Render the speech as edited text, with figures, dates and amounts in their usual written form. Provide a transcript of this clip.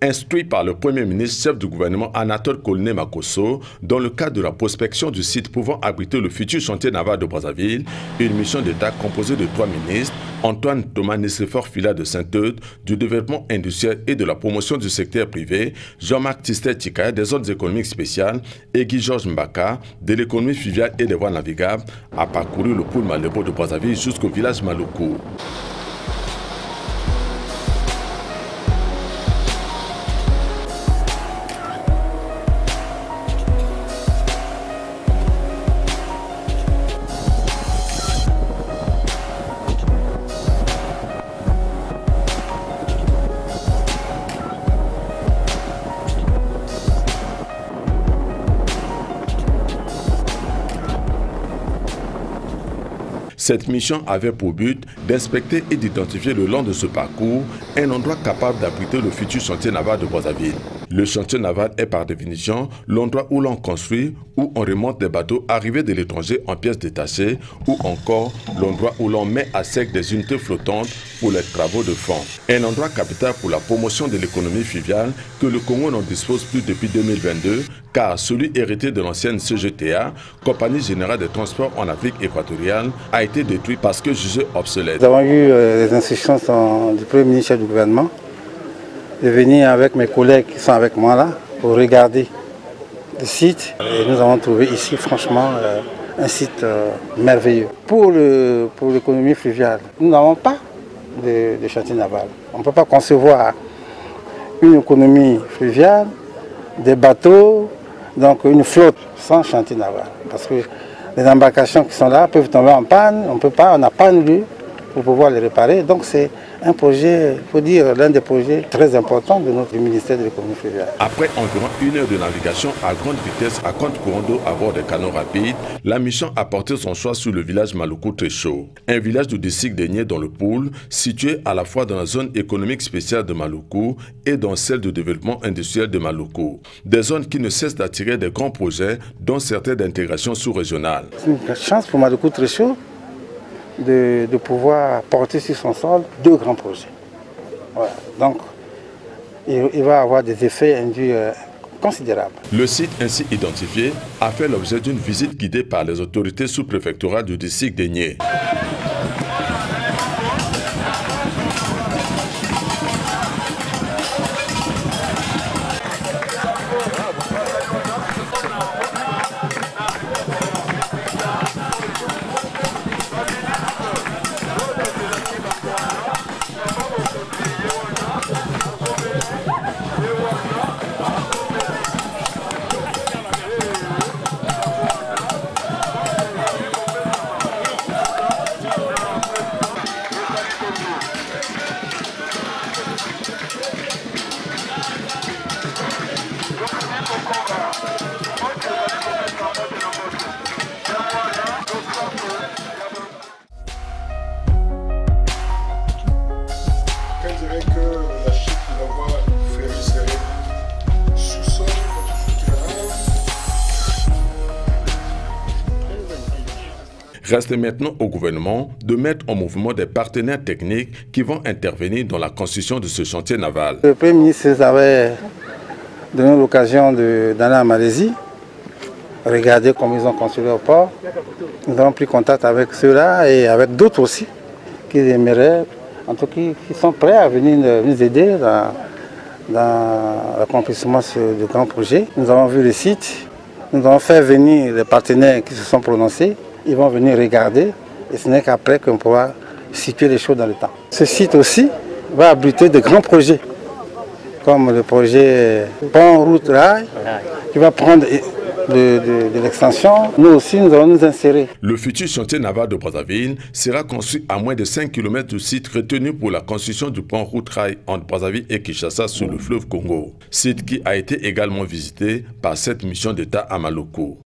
Instruit par le Premier ministre, chef du gouvernement Anatole Kolné Makosso, dans le cadre de la prospection du site pouvant abriter le futur chantier naval de Brazzaville, une mission d'État composée de 3 ministres, Antoine Thomas Nicéphore Fila de Saint-Eudes, du développement industriel et de la promotion du secteur privé, Jean-Marc Tistet Tchikaya des zones économiques spéciales et Guy Georges Mbaka de l'économie fluviale et des voies navigables, a parcouru le pôle Malebo de Brazzaville jusqu'au village Maluku. Cette mission avait pour but d'inspecter et d'identifier le long de ce parcours un endroit capable d'abriter le futur chantier naval de Brazzaville. Le chantier naval est par définition l'endroit où l'on construit, où on remonte des bateaux arrivés de l'étranger en pièces détachées, ou encore l'endroit où l'on met à sec des unités flottantes pour les travaux de fond. Un endroit capital pour la promotion de l'économie fluviale que le Congo n'en dispose plus depuis 2022, car celui hérité de l'ancienne CGTA, Compagnie Générale des Transports en Afrique équatoriale, a été détruit parce que jugé obsolète. Nous avons eu les instructions du Premier ministre du gouvernement de venir avec mes collègues qui sont avec moi là pour regarder le site. Et nous avons trouvé ici franchement un site merveilleux. Pour l'économie fluviale, nous n'avons pas de chantier naval. On ne peut pas concevoir une économie fluviale, des bateaux, donc une flotte sans chantier naval. Parce que les embarcations qui sont là peuvent tomber en panne, on peut pas, on n'a pas de lieu pour pouvoir les réparer. Donc c'est un projet, il faut dire, l'un des projets très importants de notre ministère de l'économie fluviale. Après environ 1 heure de navigation à grande vitesse à contre-courant d'eau à bord des canots rapides, la mission a porté son choix sur le village Maluku très chaud. Un village du district d'Egné dans le pôle, situé à la fois dans la zone économique spéciale de Maluku et dans celle de développement industriel de Maluku. Des zones qui ne cessent d'attirer des grands projets, dont certains d'intégration sous-régionale. C'est une chance pour Maluku très chaud de pouvoir porter sur son sol 2 grands projets. Voilà. Donc, il va avoir des effets induits considérables. Le site ainsi identifié a fait l'objet d'une visite guidée par les autorités sous-préfectorales du district d'Egné. Reste maintenant au gouvernement de mettre en mouvement des partenaires techniques qui vont intervenir dans la construction de ce chantier naval. Le Premier ministre avait donné l'occasion d'aller en Malaisie, regarder comment ils ont construit le port. Nous avons pris contact avec ceux-là et avec d'autres aussi qui aimeraient, en tout cas qui sont prêts à venir nous aider dans l'accomplissement de grands projets. Nous avons vu le site, nous avons fait venir les partenaires qui se sont prononcés. Ils vont venir regarder et ce n'est qu'après qu'on pourra situer les choses dans le temps. Ce site aussi va abriter de grands projets, comme le projet pont-route-rail, qui va prendre de l'extension. Nous aussi, nous allons nous insérer. Le futur chantier naval de Brazzaville sera construit à moins de 5 km du site retenu pour la construction du pont-route-rail entre Brazzaville et Kinshasa sur le fleuve Congo. Site qui a été également visité par cette mission d'État à Maluku.